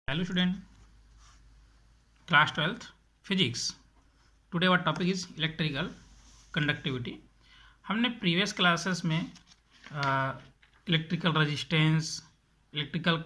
Hello student, class 12th physics. Today our topic is electrical conductivity. हमने previous classes में electrical resistance, electrical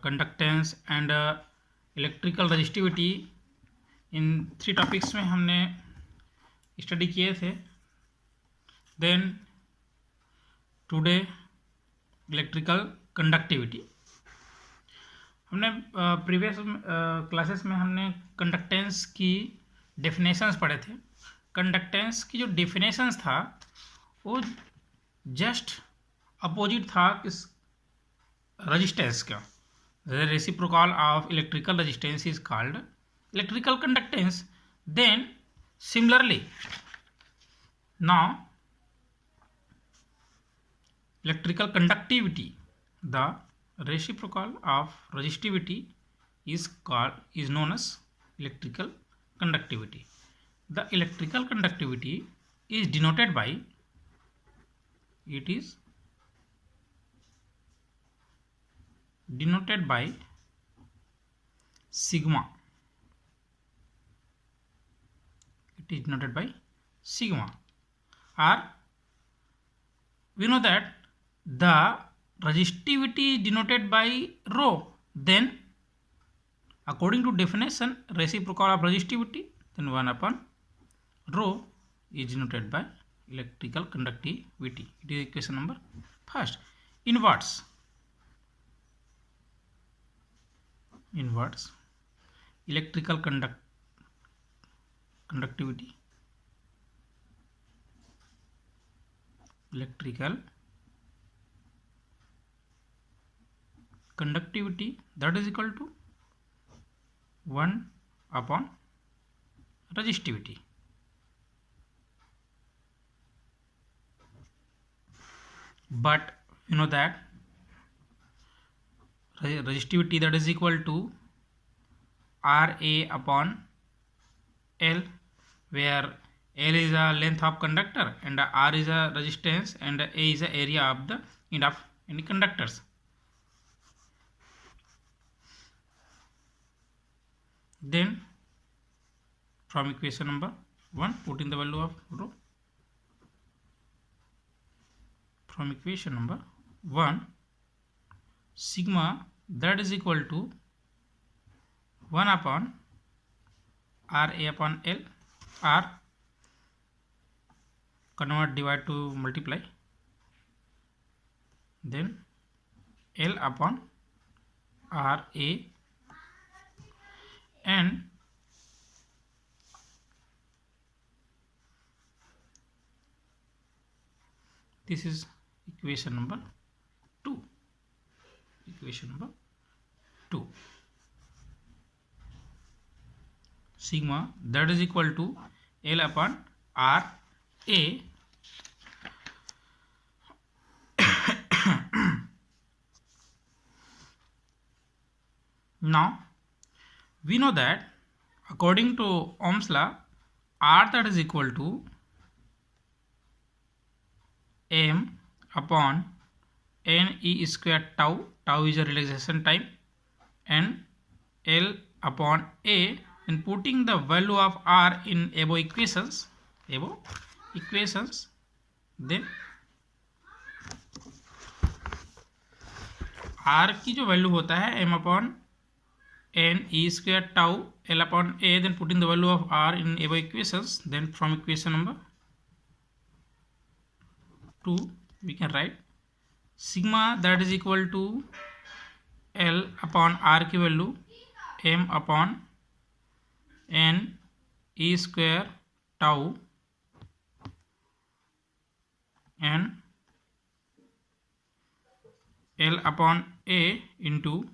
conductance and electrical resistivity इन 3 topics में हमने study किए थे. Then today electrical conductivity. हमने previous classes में हमने कंडक्टेंस की डेफिनेशंस पढ़े थे. कंडक्टेंस की जो डेफिनेशंस था वो जस्ट अपोजिट था किस रेजिस्टेंस का. The reciprocal of electrical resistance is called electrical conductance. Then similarly now electrical conductivity, the reciprocal of resistivity is known as electrical conductivity. The electrical conductivity is denoted by, it is denoted by sigma. It is denoted by sigma, or we know that the resistivity is denoted by rho. Then according to definition, reciprocal of resistivity, then 1 upon rho is denoted by electrical conductivity. It is equation number first. Inverse electrical conductivity, electrical conductivity, that is equal to 1 upon resistivity. But you know that resistivity, that is equal to Ra upon L, where L is a length of conductor and R is a resistance and A is the area of the end of any conductors. Then from equation number 1, put in the value of rho. From equation number 1, sigma, that is equal to 1 upon Ra upon L, or convert, divide to multiply, then L upon Ra, and this is equation number 2. Equation number 2. Sigma, that is equal to L upon Ra. Now we know that according to Ohm's law, R, that is equal to M upon Ne square tau. Tau is a relaxation time, and L upon A. And putting the value of R in above equations, then R की जो value होता है M upon Ne square tau, L upon A, then putting the value of R in above equations, then from equation number 2 we can write sigma, that is equal to L upon R की value M upon Ne square tau, and L upon A into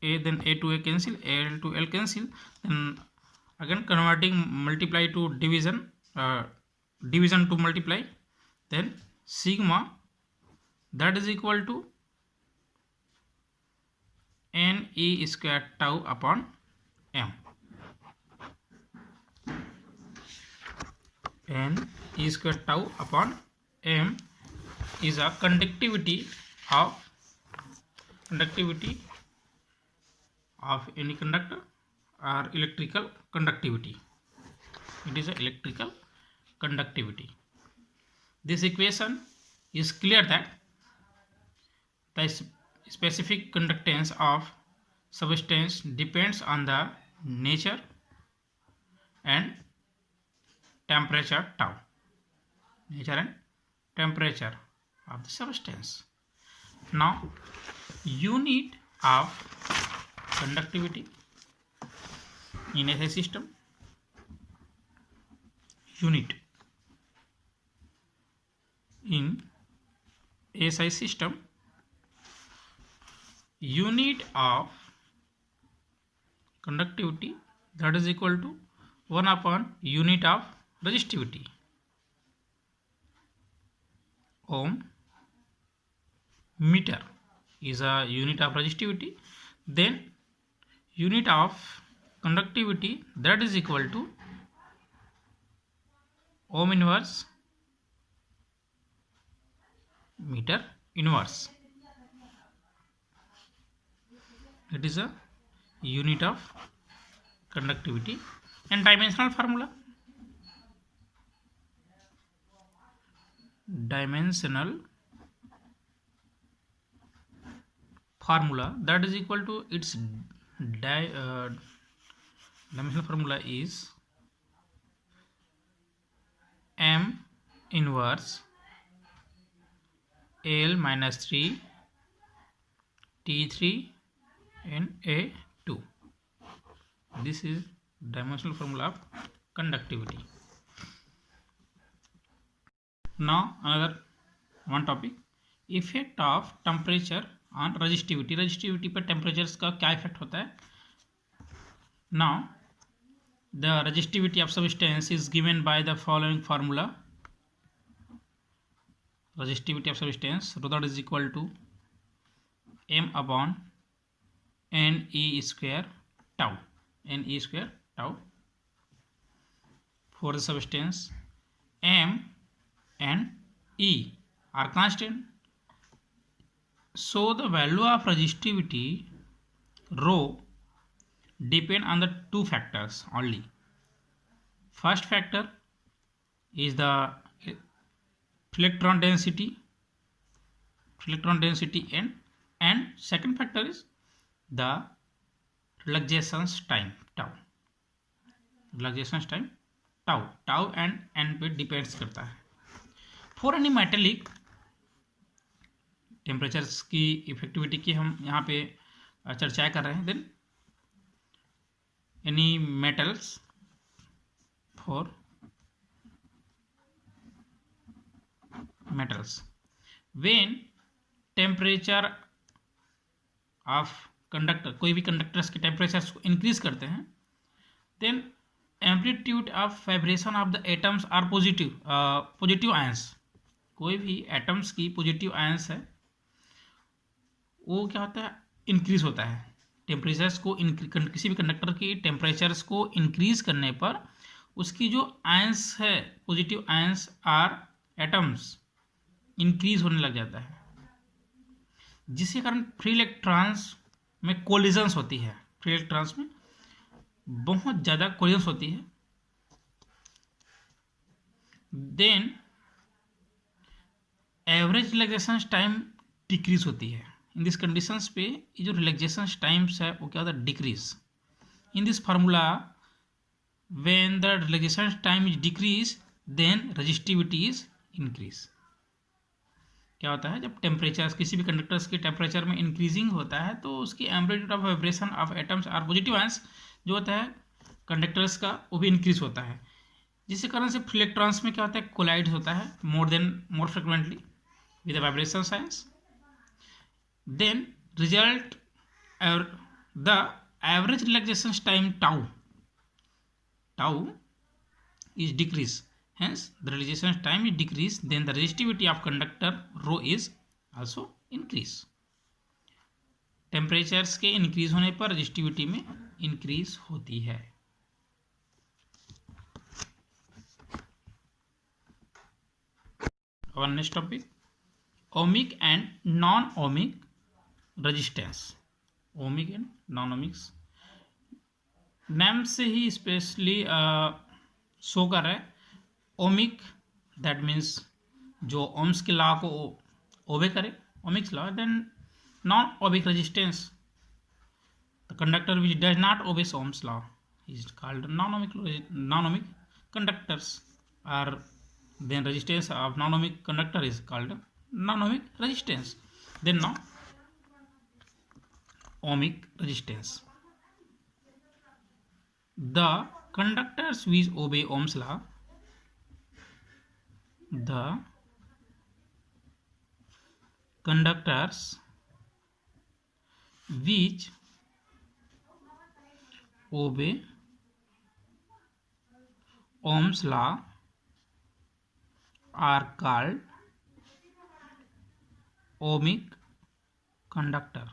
A, then A to A cancel, L to L cancel, then again converting multiply to division, division to multiply, then sigma, that is equal to Ne square tau upon M. Ne square tau upon M is a conductivity of any conductor or electrical conductivity. It is a electrical conductivity. This equation is clear that the specific conductance of substance depends on the nature and temperature tau. Nature and temperature of the substance. Now, unit of conductivity in a system. Unit in SI system. Unit of conductivity, that is equal to 1 upon unit of resistivity. Ohm meter is a unit of resistivity. Then unit of conductivity, that is equal to ohm inverse meter inverse. It is a unit of conductivity. And dimensional formula. Dimensional formula, that is equal to its dimensional formula is m inverse L minus 3 T3 and A2. This is dimensional formula of conductivity. Now another one topic, effect of temperature on resistivity. resistivity पर temperatures का क्या effect होता है? Now the resistivity of substance is given by the following formula. Resistivity of substance, rho that is equal to m upon Ne square tau. Ne square tau. For the substance, m and E are constant. So the value of resistivity rho depend on the two factors only. First factor is the electron density n, and second factor is the relaxation time tau. Relaxation time tau and n पे depends करता है. For any metallic, temperatures की effectivity की हम यहाँ पे चर्चा कर रहे हैं. Then any metals, for metals, when temperature of conductor, कोई भी कंडक्टर्स के टेम्परेचर्स को इंक्रीज करते हैं, then amplitude of vibration of the atoms are positive ions. कोई भी एटम्स की पॉजिटिव आयंस है वो क्या होता है, इंक्रीज होता है. टेम्परेचर्स को किसी भी कंडक्टर की टेम्परेचर्स को इंक्रीज करने पर उसकी जो आयंस है, positive ions are atoms, increase होने लग जाता है, जिसके कारण फ्री इलेक्ट्रॉन्स में कोलिजन्स होती है. फ्री इलेक्ट्रॉन्स में बहुत ज़्यादा कोलिजन्स होती है. Then average relaxation time decrease होती है. इन दिस कंडीशंस पे ये जो रिलैक्सेशन टाइम्स है वो क्या होता है, decrease. In this formula when the relaxation time is decrease then resistivity is increase. क्या होता है, जब टेम्परेचर किसी भी कंडक्टर्स के टेम्परेचर में इंक्रीजिंग होता है तो उसकी amplitude of vibration of atoms are positive ions जो होता है कंडक्टर्स का वो भी इंक्रीज होता है, जिसके कारण से फ्री इलेक्ट्रॉन्स में क्या होता है, कोलाइड होता है more frequently with vibration science. Then result the average relaxation time tau is decreased. Hence the relaxation time is decreased, then the resistivity of conductor rho is also increase. Temperatures के increase होने पर resistivity में increase होती है. और next topic, ohmic and non ohmic resistance. Ohmic and non ohmics name से ही specially show कर रहा है। ओमिक दैट मीन्स जो ओम्स के लॉ को ओबे करे, ohmics law. Then non ohmic resistance, the conductor which does not obey Ohm's law is called non-ohmic conductors, or then resistance of non-ohmic conductor is called non-ohmic resistance. Then now ohmic resistance, the conductors which obey Ohm's law, the conductors which obey Ohm's law are called ohmic conductor.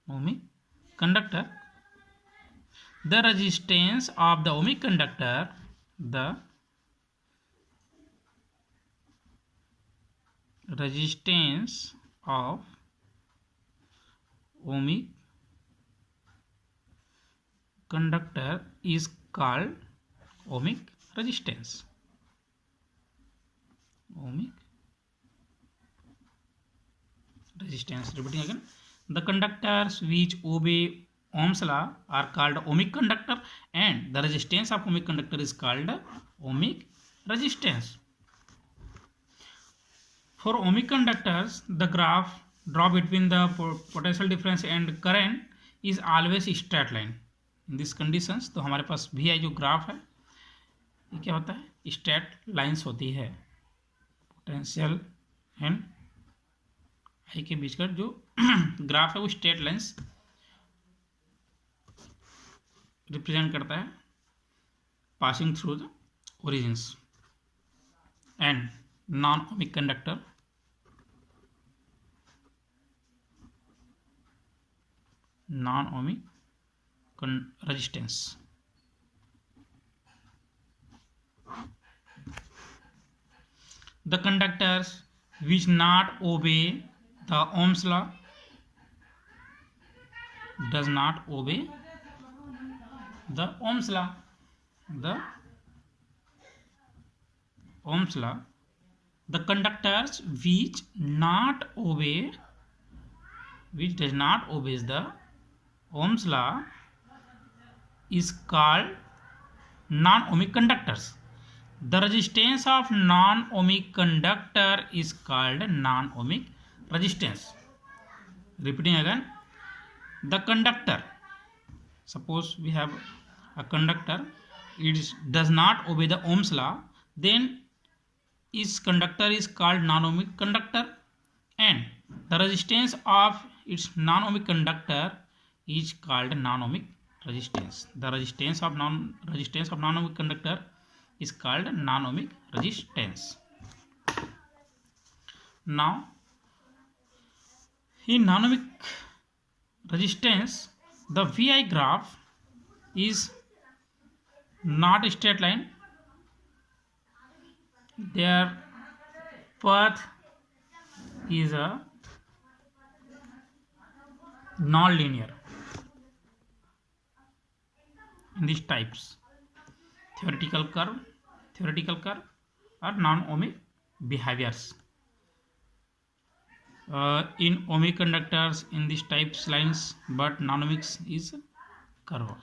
Ohmic conductor. The resistance of the ohmic conductor, the resistance of ohmic conductor is called ohmic resistance. Ohmic resistance. Repeating again, the conductors which obey Ohm's law are called ohmic conductor, and the resistance of ohmic conductor is called ohmic resistance. For ohmic conductors, the graph draw between the potential difference and current is always straight line. In this conditions तो हमारे पास भी आई जो graph है ये क्या होता है, straight lines होती है। पोटेंशियल एंड आई के बीच का जो ग्राफ है वो स्ट्रेट लाइंस रिप्रेजेंट करता है passing through the origins. And non ohmic conductor, non ohmic resistance, the conductors which not obey the Ohm's law, does not obey the Ohm's law, the Ohm's law, the conductors which not obey, which does not obey the Ohm's law is called non-ohmic conductors. The resistance of non-ohmic conductor is called non-ohmic resistance. Repeating again, the conductor, suppose we have a conductor, it does not obey the Ohm's law, then its conductor is called non-ohmic conductor, and the resistance of its non-ohmic conductor is called non-ohmic resistance. The resistance of non-ohmic conductor is called non-ohmic resistance. Now, in non-ohmic resistance, the VI graph is not a straight line. Their path is a non-linear. In these types, theoretical curve or non-ohmic behaviors. In ohmic conductors in these types lines, but non-ohmics is curve.